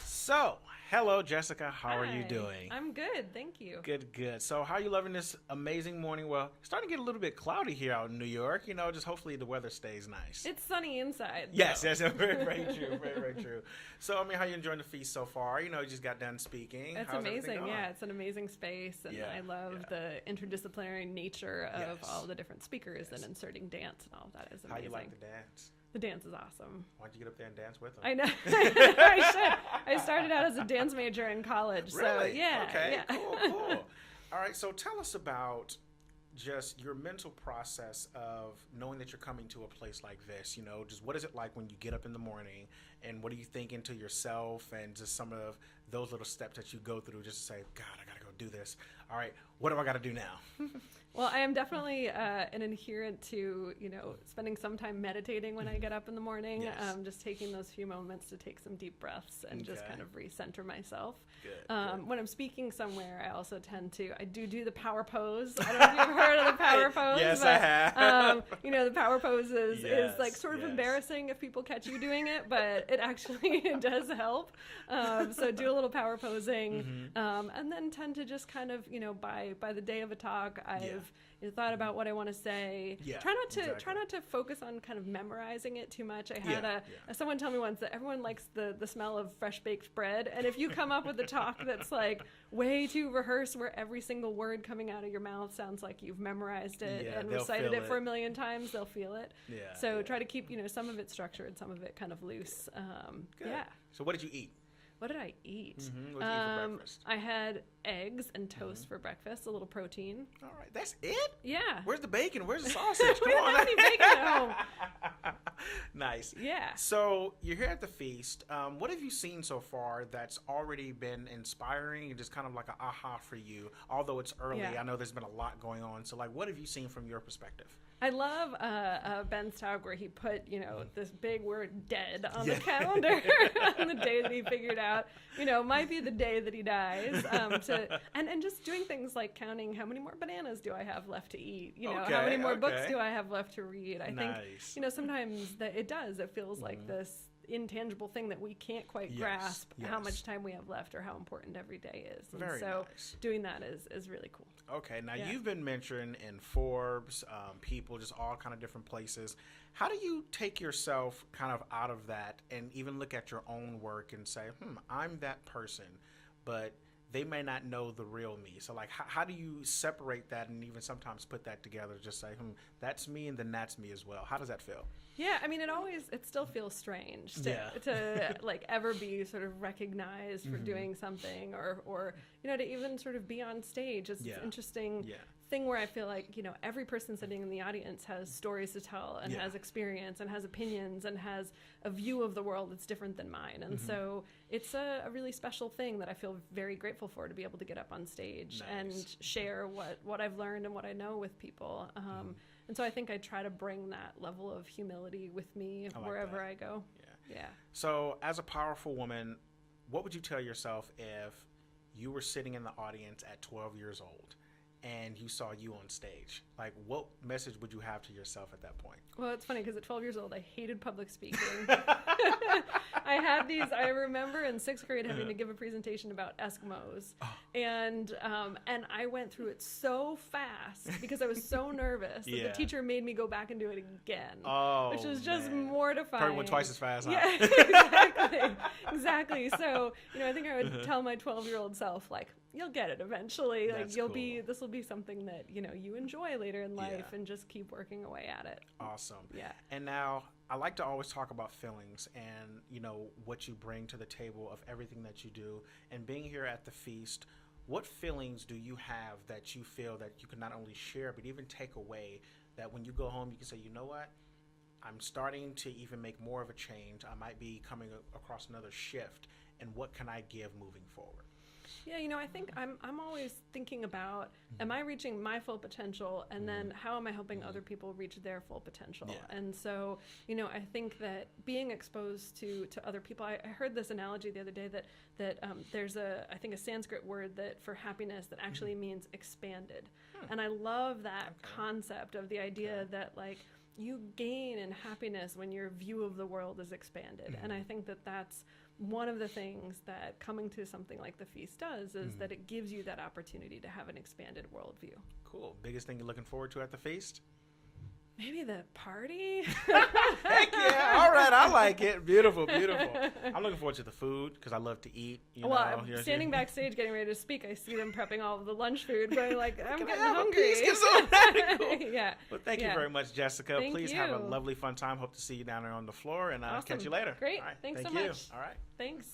So, hello, Jessica. How are you Hi. doing? I'm good, thank you. Good, good. So, how are you loving this amazing morning? Well, it's starting to get a little bit cloudy here out in New York. Just hopefully the weather stays nice. It's sunny inside. Yes, though. yes, very, very true, very, very true. So, how you enjoying the feast so far? You just got done speaking. It's How's everything amazing. going? Yeah, it's an amazing space, and Yeah, I love yeah. the interdisciplinary nature of Yes. all the different speakers Yes. and inserting dance and all of that is How amazing. you like the dance? The dance is awesome. Why don't you get up there and dance with them? I know. I should. I started out as a dance major in college, so Really? yeah. Okay, yeah. cool. All right, so tell us about just your mental process of knowing that you're coming to a place like this. Just what is it like when you get up in the morning, and what are you thinking to yourself, and just some of those little steps that you go through just to say, God, I gotta go do this. All right, what do I gotta do now? Well, I am definitely an adherent to, spending some time meditating when I get up in the morning. Yes. Just taking those few moments to take some deep breaths and just Okay. kind of recenter myself. Good. When I'm speaking somewhere, I also tend to, I do the power pose. I don't know if you've heard of the power pose. Yes, but, I have. the power pose is like Yes, sort of yes. embarrassing if people catch you doing it, but it actually does help. So do a little power posing, and then tend to just kind of, by the day of a talk, I've thought about what I want to say. Yeah, Try exactly. not to focus on kind of memorizing it too much. I had Yeah. someone tell me once that everyone likes the smell of fresh baked bread, and if you come up with a talk that's like way too rehearsed, where every single word coming out of your mouth sounds like you've memorized it Yeah, and they'll recited feel it for it. a million times, they'll feel it. Yeah, So yeah. try to keep some of it structured, some of it kind of loose. Good. Yeah. So what did you eat? What did I eat? What did you eat for breakfast? I had eggs and toast for breakfast, a little protein. All right, that's it? Yeah. Where's the bacon? Where's the sausage? We Come don't on. have any bacon at home. Nice. Yeah. So you're here at the feast. What have you seen so far that's already been inspiring and just kind of like an aha for you? Although it's early, Yeah. I know there's been a lot going on. So what have you seen from your perspective? I love Ben's talk where he put, this big word dead on Yeah. the calendar on the day that he figured out, might be the day that he dies. And just doing things like counting how many more bananas do I have left to eat? How many more books do I have left to read? I Nice. think, sometimes that it feels like this intangible thing that we can't quite Yes, grasp how yes. much time we have left or how important every day is. And Very so nice. doing that is really cool. Okay, now Yeah. you've been mentioned in Forbes, People, just all kind of different places. How do you take yourself kind of out of that and even look at your own work and say, I'm that person, but they may not know the real me. So how do you separate that and even sometimes put that together, just say, that's me and then that's me as well? How does that feel? Yeah, I mean, it still feels strange to ever be sort of recognized for doing something or to even sort of be on stage. It's this interesting thing where I feel like, every person sitting in the audience has stories to tell and has experience and has opinions and has a view of the world that's different than mine. And so it's a really special thing that I feel very grateful for, to be able to get up on stage and share what I've learned and what I know with people. And so I think I try to bring that level of humility with me wherever I go. Yeah. So as a powerful woman, what would you tell yourself if you were sitting in the audience at 12 years old and you saw you on stage? What message would you have to yourself at that point? Well, it's funny because at 12 years old, I hated public speaking. I remember in 6th grade having to give a presentation about Eskimos. And I went through it so fast because I was so nervous that the teacher made me go back and do it again. Which was just mortifying. Probably went twice as fast, huh? Yeah, exactly. So, I think I would tell my 12-year-old self, you'll get it eventually. That's Cool. This will be something that, you enjoy later in life and just keep working away at it. Awesome. Yeah. And now I like to always talk about feelings and, what you bring to the table of everything that you do. And being here at the feast, what feelings do you have that you feel that you can not only share, but even take away, that when you go home, you can say, you know what? I'm starting to even make more of a change. I might be coming across another shift. And what can I give moving forward? Yeah, I think I'm always thinking about, am I reaching my full potential, and then how am I helping other people reach their full potential? Yeah. And so, I think that being exposed to other people, I heard this analogy the other day that there's I think a Sanskrit word that for happiness that actually means expanded. And I love that concept of the idea that like you gain in happiness when your view of the world is expanded. And I think that that's one of the things that coming to something like the feast does, is that it gives you that opportunity to have an expanded worldview. Cool. Biggest thing you're looking forward to at the feast? Maybe the party. Heck yeah. All right. I like it. Beautiful. Beautiful. I'm looking forward to the food because I love to eat. I'm standing backstage getting ready to speak. I see them prepping all of the lunch food, going like, I'm getting hungry. Cool. Yeah. Well, thank you very much, Jessica. Please have a lovely, fun time. Hope to see you down there on the floor, and I'll catch you later. Great. Thanks so much. All right. Thanks.